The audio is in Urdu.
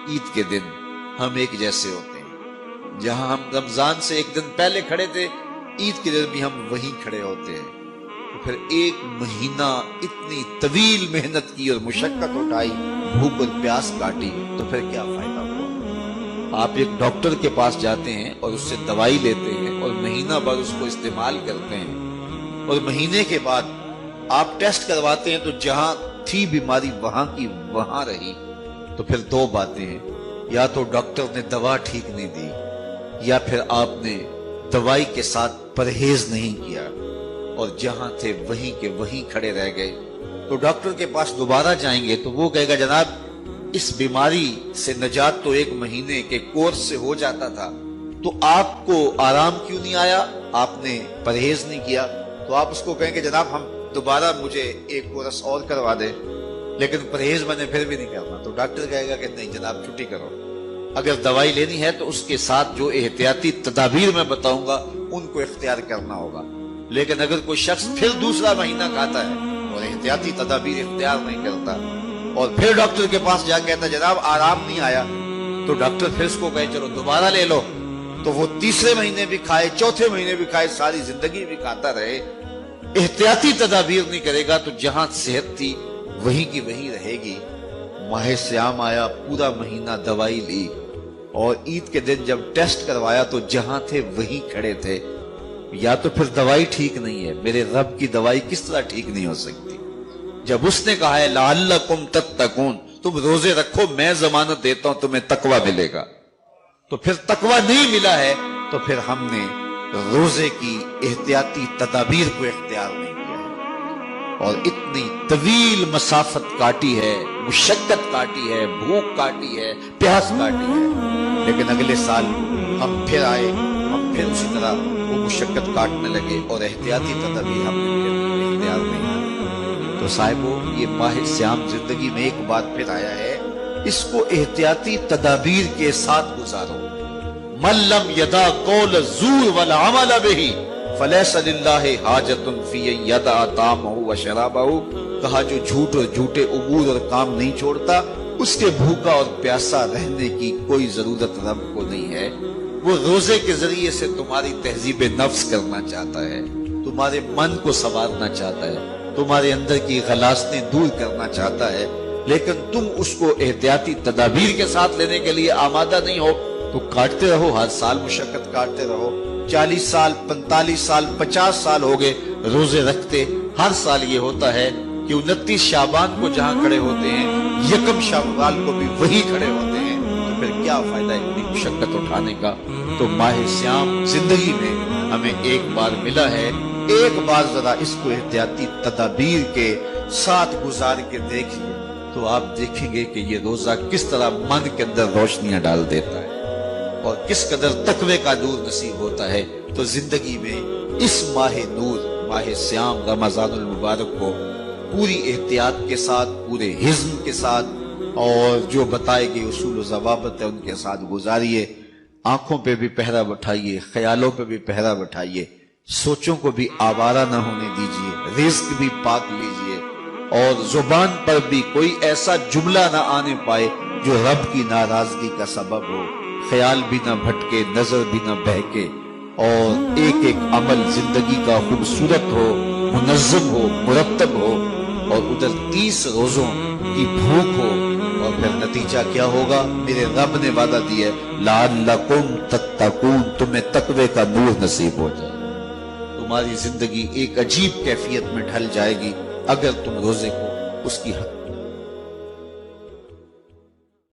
عید کے دن ہم ایک جیسے ہوتے ہیں. جہاں ہم رمضان سے ایک دن پہلے کھڑے تھے، عید کے دن بھی ہم وہیں کھڑے ہوتے ہیں. تو پھر ایک مہینہ اتنی طویل محنت کی اور مشقت اٹھائی، بھوک اور پیاس کاٹی، تو پھر کیا فائدہ ہوا؟ آپ ایک ڈاکٹر کے پاس جاتے ہیں اور اس سے دوائی لیتے ہیں اور مہینہ بھر اس کو استعمال کرتے ہیں، اور مہینے کے بعد آپ ٹیسٹ کرواتے ہیں تو جہاں تھی بیماری وہاں کی وہاں رہی. تو پھر دو باتیں ہیں، یا تو ڈاکٹر نے دوا ٹھیک نہیں دی، یا پھر آپ نے دوائی کے ساتھ پرہیز نہیں کیا اور جہاں تھے وہیں کے وہیں کھڑے رہ گئے. تو ڈاکٹر کے پاس دوبارہ جائیں گے تو وہ کہے گا جناب اس بیماری سے نجات تو ایک مہینے کے کورس سے ہو جاتا تھا، تو آپ کو آرام کیوں نہیں آیا؟ آپ نے پرہیز نہیں کیا. تو آپ اس کو کہیں گے جناب ہم دوبارہ مجھے ایک کورس اور کروا دیں، لیکن پرہیز میں نے پھر بھی نہیں کرنا. تو ڈاکٹر کہے گا کہ نہیں جناب چھٹی کرو. اگر دوائی لینی ہے تو اس کے ساتھ جو احتیاطی تدابیر میں بتاؤں گا ان کو اختیار کرنا ہوگا. لیکن اگر کوئی شخص پھر دوسرا مہینہ کھاتا ہے اور احتیاطی تدابیر اختیار نہیں کرتا اور پھر ڈاکٹر کے پاس جا کے کہتا جناب آرام نہیں آیا، تو ڈاکٹر پھر اس کو کہے چلو دوبارہ لے لو، تو وہ تیسرے مہینے بھی کھائے، چوتھے مہینے بھی کھائے، ساری زندگی بھی کھاتا رہے، احتیاطی تدابیر نہیں کرے گا تو جہاں صحت تھی وہیں کی وہیں رہے گی. ماہ سیام آیا، پورا مہینہ دوائی لی، اور عید کے دن جب ٹیسٹ کروایا تو جہاں تھے وہیں کھڑے تھے. یا تو پھر دوائی ٹھیک نہیں ہے، میرے رب کی دوائی کس طرح ٹھیک نہیں ہو سکتی؟ جب اس نے کہا ہے لعلکم تتقون، تم روزے رکھو میں ضمانت دیتا ہوں تمہیں تقوی ملے گا، تو پھر تقوی نہیں ملا ہے تو پھر ہم نے روزے کی احتیاطی تدابیر کو اختیار نہیں کیا ہے اور اتنی طویل مسافت کاٹی ہے، مشقت کاٹی ہے، بھوک کاٹی ہے، پیاس کاٹی ہے. لیکن اگلے سال ہم پھر آئے، ہم پھر اسی طرح وہ مشقت کاٹنے لگے اور احتیاطی تدابیر ہم نے پھر اختیار نہیں کی. تو صاحبو یہ ماہ سیام زندگی میں ایک بات پھر آیا ہے، اس کو احتیاطی تدابیر کے ساتھ گزارو. من لم یدع قول الزور والعمل به فلیس للہ حاجۃ فی ان یدع طعامہ وشرابہ. کہا جو جھوٹ اور جھوٹے امور اور کام نہیں چھوڑتا اس کے بھوکا اور پیاسا رہنے کی کوئی ضرورت رب کو نہیں ہے. وہ روزے کے ذریعے سے تمہاری تہذیب نفس کرنا چاہتا ہے، تمہارے من کو سنوارنا چاہتا ہے، تمہارے اندر کی غلاظتیں دور کرنا چاہتا ہے، لیکن تم اس کو احتیاطی تدابیر کے ساتھ لینے کے لیے آمادہ نہیں ہو. تو کاٹتے رہو، ہر سال مشقت کاٹتے رہو. 40 سال 45 سال 50 سال ہو گئے روزے رکھتے. ہر سال یہ ہوتا ہے کہ 29 شعبان کو جہاں کھڑے ہوتے ہیں 1 شوال کو بھی وہی کھڑے ہوتے ہیں. تو پھر کیا فائدہ اتنی مشقت اٹھانے کا؟ تو ماہ سیام زندگی میں ہمیں ایک بار ملا ہے، ایک بار ذرا اس کو احتیاطی تدابیر کے ساتھ گزار کے دیکھیے تو آپ دیکھیں گے کہ یہ روزہ کس طرح من کے اندر روشنیاں ڈال دیتا ہے اور کس قدر تقوی کا نور نصیب ہوتا ہے. تو زندگی میں اس ماہ نور، ماہ سیام رمضان المبارک کو پوری احتیاط کے ساتھ، پورے حزم کے ساتھ اور جو بتائے گئے اصول و ضوابط ہے ان کے ساتھ گزاریے. آنکھوں پہ بھی پہرا بٹھائیے، خیالوں پہ بھی پہرا بٹھائیے، سوچوں کو بھی آوارہ نہ ہونے دیجیے، رزق بھی پاک لیجیے اور زبان پر بھی کوئی ایسا جملہ نہ آنے پائے جو رب کی ناراضگی کا سبب ہو. خیال بھی نہ بھٹکے، نظر بھی نہ بہکے، اور ایک ایک عمل زندگی کا خوبصورت ہو، منظم ہو، مرتب ہو، اور ادھر 30 روزوں کی بھوک ہو. اور پھر نتیجہ کیا ہوگا؟ میرے رب نے وعدہ دیا ہے لعلکم تتقون، تمہیں تقوی کا نور نصیب ہو جائے. تمہاری زندگی ایک عجیب کیفیت میں ڈھل جائے گی اگر تم روزے کو اس کی